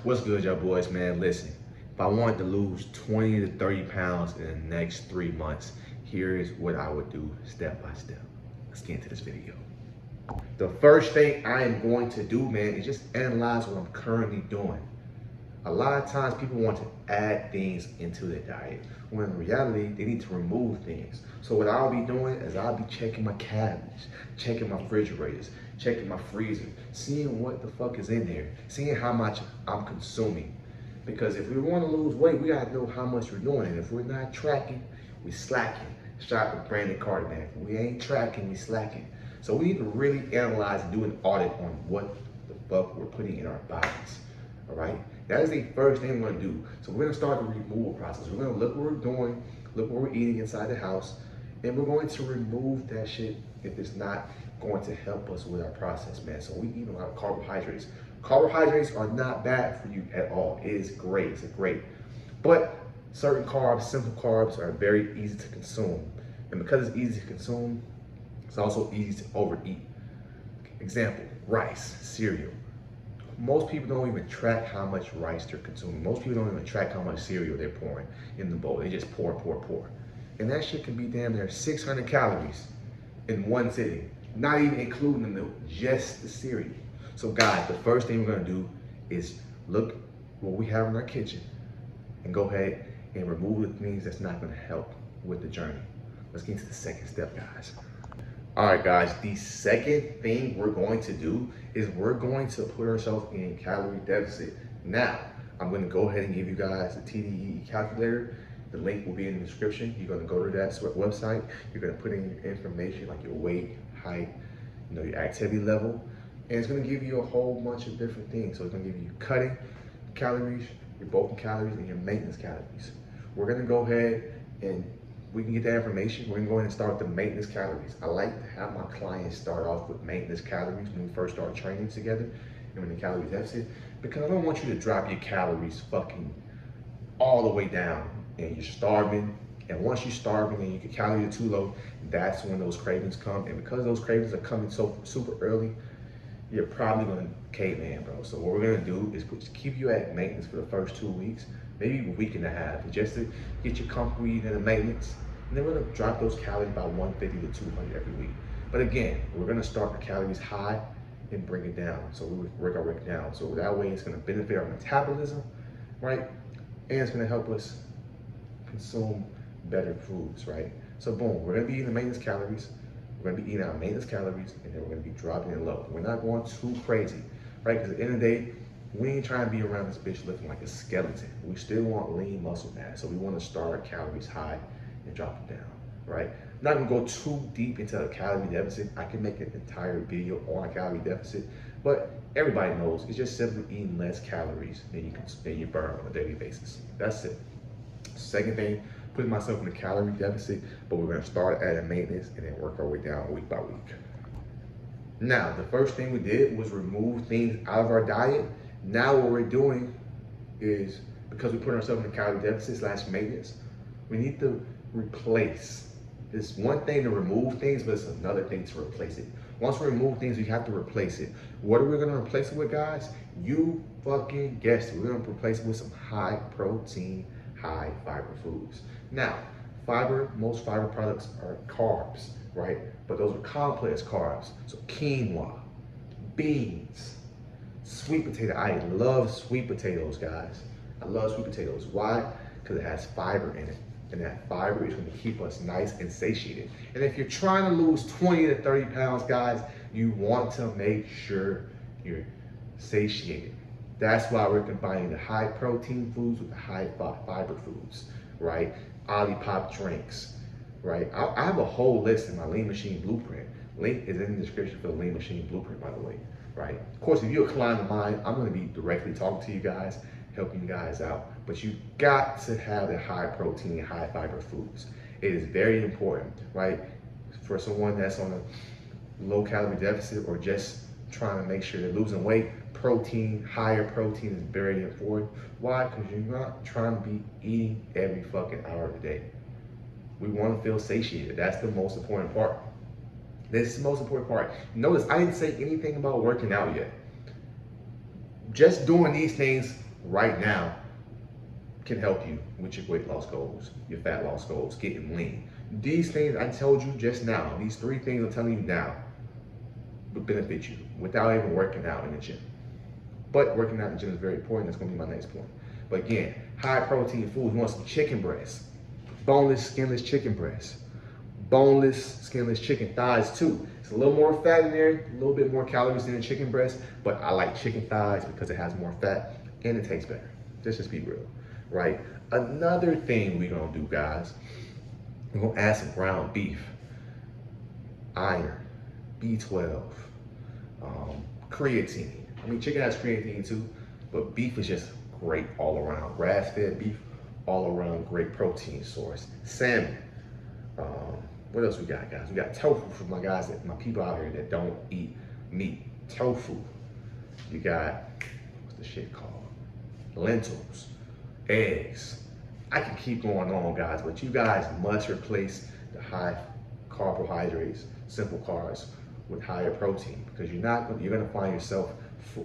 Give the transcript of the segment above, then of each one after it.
What's good, y'all boys, man? Listen, if I wanted to lose 20 to 30 pounds in the next 3 months, here is what I would do step by step. Let's get into this video. The first thing I am going to do, man, is just analyze what I'm currently doing. A lot of times people want to add things into their diet, when in reality, they need to remove things. So what I'll be doing is I'll be checking my cabinets, checking my refrigerators, checking my freezer, seeing what the fuck is in there, seeing how much I'm consuming. Because if we want to lose weight, we gotta know how much we're doing. And if we're not tracking, we slacking. Shout out to Brandon Carter, man. If we ain't tracking, we slacking. So we need to really analyze and do an audit on what the fuck we're putting in our bodies, all right? That is the first thing we're gonna do. So we're gonna start the removal process. We're gonna look what we're doing, look what we're eating inside the house, and we're going to remove that shit if it's not going to help us with our process, man. So we eat a lot of carbohydrates. Carbohydrates are not bad for you at all. It is great, it's great. But certain carbs, simple carbs, are very easy to consume. And because it's easy to consume, it's also easy to overeat. Example, rice, cereal. Most people don't even track how much rice they're consuming. Most people don't even track how much cereal they're pouring in the bowl. They just pour. And that shit can be damn near 600 calories in one sitting, not even including the milk, just the cereal. So guys, the first thing we're gonna do is look what we have in our kitchen and go ahead and remove the things that's not gonna help with the journey. Let's get into the second step, guys. All right, guys, the second thing we're going to do is we're going to put ourselves in a calorie deficit. Now, I'm gonna go ahead and give you guys the TDEE calculator. The link will be in the description. You're gonna go to that website. You're gonna put in your information like your weight, height, your activity level, and it's gonna give you a whole bunch of different things. So it's gonna give you cutting calories, your bulking calories, and your maintenance calories. We're gonna go ahead and we can get that information. We're gonna go ahead and start with the maintenance calories. I like to have my clients start off with maintenance calories when we first start training together and when the calorie deficit, because I don't want you to drop your calories fucking all the way down and you're starving. And once you're starving and your calories are too low, that's when those cravings come. And because those cravings are coming so super early, you're probably gonna cave in, bro. So what we're gonna do is keep you at maintenance for the first 2 weeks, maybe a week and a half, just to get you comfortable eating the maintenance. And then we're gonna drop those calories by 150 to 200 every week. But again, we're gonna start the calories high and bring it down. So we work our way down. So that way it's gonna benefit our metabolism, right? And it's gonna help us consume better foods, right? So boom, we're gonna be eating the maintenance calories. We're gonna be eating our maintenance calories, and then we're gonna be dropping it low. We're not going too crazy, right? Because at the end of the day, we ain't trying to be around this bitch looking like a skeleton. We still want lean muscle mass. So we wanna start our calories high and drop them down, right? I'm not gonna go too deep into a calorie deficit. I can make an entire video on a calorie deficit, but everybody knows it's just simply eating less calories than you burn on a daily basis. That's it. Second thing, putting myself in a calorie deficit, but we're gonna start at a maintenance and then work our way down week by week. Now, the first thing we did was remove things out of our diet. Now what we're doing is, because we put ourselves in a calorie deficit / maintenance, we need to replace. It's one thing to remove things, but it's another thing to replace it. Once we remove things, we have to replace it. What are we gonna replace it with, guys? You fucking guessed it. We're gonna replace it with some high protein, high fiber foods. Now, most fiber products are carbs, right? But those are complex carbs. So quinoa, beans, sweet potato. I love sweet potatoes, guys. I love sweet potatoes. Why? Because it has fiber in it. And that fiber is going to keep us nice and satiated. And if you're trying to lose 20 to 30 pounds, guys, you want to make sure you're satiated. That's why we're combining the high protein foods with the high fiber foods, right? Olipop drinks, right? I have a whole list in my Lean Machine Blueprint. Link is in the description for the Lean Machine Blueprint, by the way, right? Of course, if you're a client of mine, I'm going to be directly talking to you guys, helping you guys out. But you got to have the high protein, high fiber foods. It is very important, right? For someone that's on a low calorie deficit or just trying to make sure they're losing weight, protein, higher protein is very important. Why? Because you're not trying to be eating every fucking hour of the day. We want to feel satiated. That's the most important part. This is the most important part. Notice I didn't say anything about working out yet. Just doing these things right now can help you with your weight loss goals, your fat loss goals, getting lean. These things I told you just now, these 3 things I'm telling you now, would benefit you without even working out in the gym. But working out in the gym is very important. That's going to be my next point. But again, high protein foods. You want some chicken breast, boneless, skinless chicken breast, boneless, skinless chicken thighs too. It's a little more fat in there, a little bit more calories than the chicken breast, but I like chicken thighs because it has more fat and it tastes better. Let's just be real, right? Another thing we're going to do, guys, we're going to add some ground beef, iron, B12, creatine. I mean, chicken has creatine too, but beef is just great all around. Grass-fed beef, all around great protein source. Salmon. What else we got, guys? We got tofu for my guys, my people out here that don't eat meat. Tofu. You got, what's the shit called? Lentils, eggs. I can keep going on, guys, but you guys must replace the high carbohydrates, simple carbs, with higher protein, because you're gonna find yourself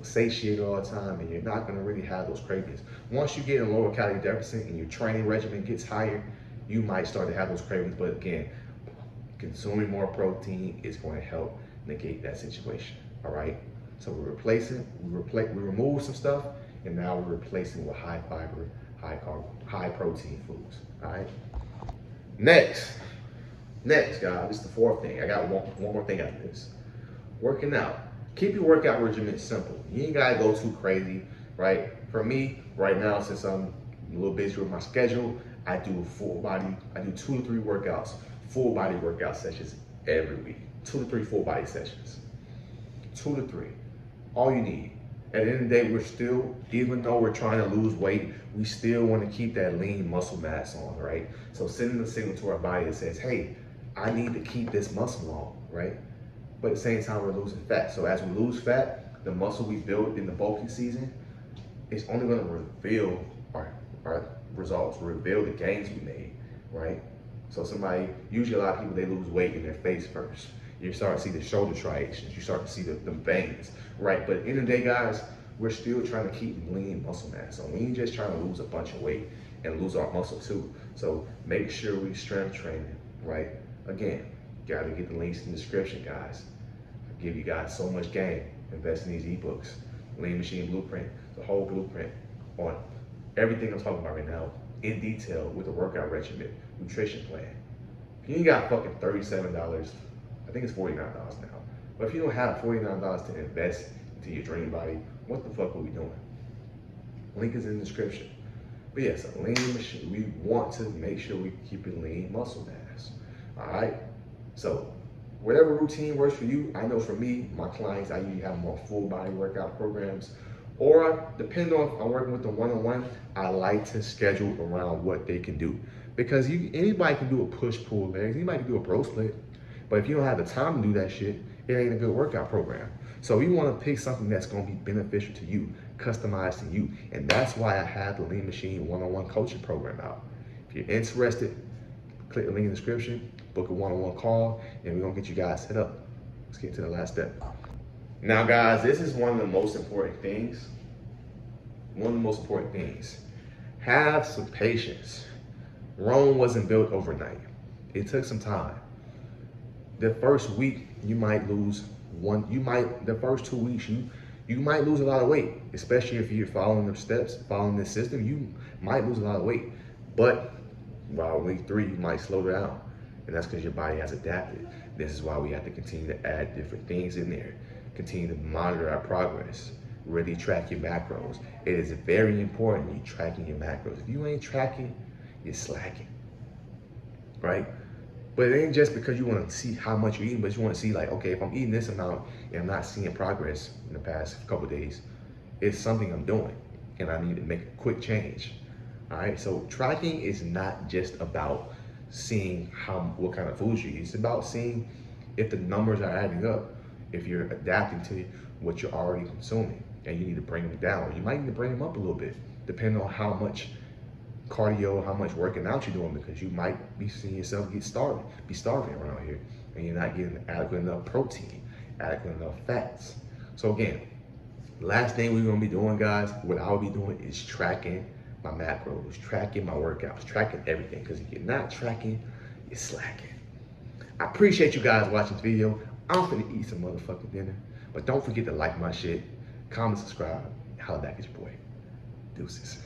satiated all the time, and you're not gonna really have those cravings. Once you get a lower calorie deficit and your training regimen gets higher, you might start to have those cravings. But again, consuming more protein is going to help negate that situation. All right. So we're replacing, we remove some stuff, and now we're replacing with high fiber, high carb, high protein foods. All right. Next, guys, this is the 4th thing. I got one more thing after this. Working out. Keep your workout regimen simple. You ain't gotta go too crazy, right? For me, right now, since I'm a little busy with my schedule, I do I do 2 to 3 workouts, full body workout sessions every week. 2 to 3 full body sessions. 2 to 3, all you need. At the end of the day, we're still, even though we're trying to lose weight, we still want to keep that lean muscle mass on, right? So sending a signal to our body that says, hey, I need to keep this muscle on, right? But at the same time, we're losing fat. So as we lose fat, the muscle we build in the bulking season is only going to reveal our results, reveal the gains we made, right? So usually a lot of people, they lose weight in their face first. You start to see the shoulder striations, you start to see the veins, right? But at the end of the day, guys, we're still trying to keep lean muscle mass. So we ain't just trying to lose a bunch of weight and lose our muscle too. So make sure we strength training, right? Again, gotta get the links in the description, guys. I give you guys so much game. Invest in these ebooks, Lean Machine Blueprint, the whole blueprint on everything I'm talking about right now in detail with a workout regimen, nutrition plan. If you ain't got fucking $37, I think it's $49 now. But if you don't have $49 to invest into your dream body, what the fuck are we doing? Link is in the description. But yes, a lean machine, we want to make sure we keep it lean muscle mass. All right? So whatever routine works for you. I know for me, my clients, I usually have more full body workout programs. Or depending on if I'm working with them one-on-one, I like to schedule around what they can do. Because anybody can do a push-pull legs, anybody can do a bro split. But if you don't have the time to do that shit, it ain't a good workout program. So you want to pick something that's going to be beneficial to you, customized to you. And that's why I have the Lean Machine one-on-one coaching program out. If you're interested, click the link in the description, book a one-on-one call, and we're going to get you guys set up. Let's get to the last step. Now, guys, this is one of the most important things. One of the most important things. Have some patience. Rome wasn't built overnight. It took some time. The first week, you might lose the first 2 weeks, you might lose a lot of weight, especially if you're following the steps, following this system, you might lose a lot of weight. But by week 3, you might slow down. And that's because your body has adapted. This is why we have to continue to add different things in there. Continue to monitor our progress. Really track your macros. It is very important you tracking your macros. If you ain't tracking, you're slacking, right? But it ain't just because you want to see how much you're eating, but you want to see like, okay, if I'm eating this amount and I'm not seeing progress in the past couple of days, it's something I'm doing and I need to make a quick change. All right, so tracking is not just about seeing what kind of foods you eat. It's about seeing if the numbers are adding up, if you're adapting to what you're already consuming, and you need to bring them down. You might need to bring them up a little bit, depending on how much cardio, how much working out you're doing, because you might be seeing yourself be starving around here, and you're not getting adequate enough protein, adequate enough fats. So again, Last thing we're gonna be doing, guys, what I'll be doing is tracking my macros, tracking my workouts, tracking everything. Because if you're not tracking, you're slacking. I appreciate you guys watching this video. I'm finna eat some motherfucking dinner. But don't forget to like my shit, comment, subscribe, holla back at your boy. Deuces.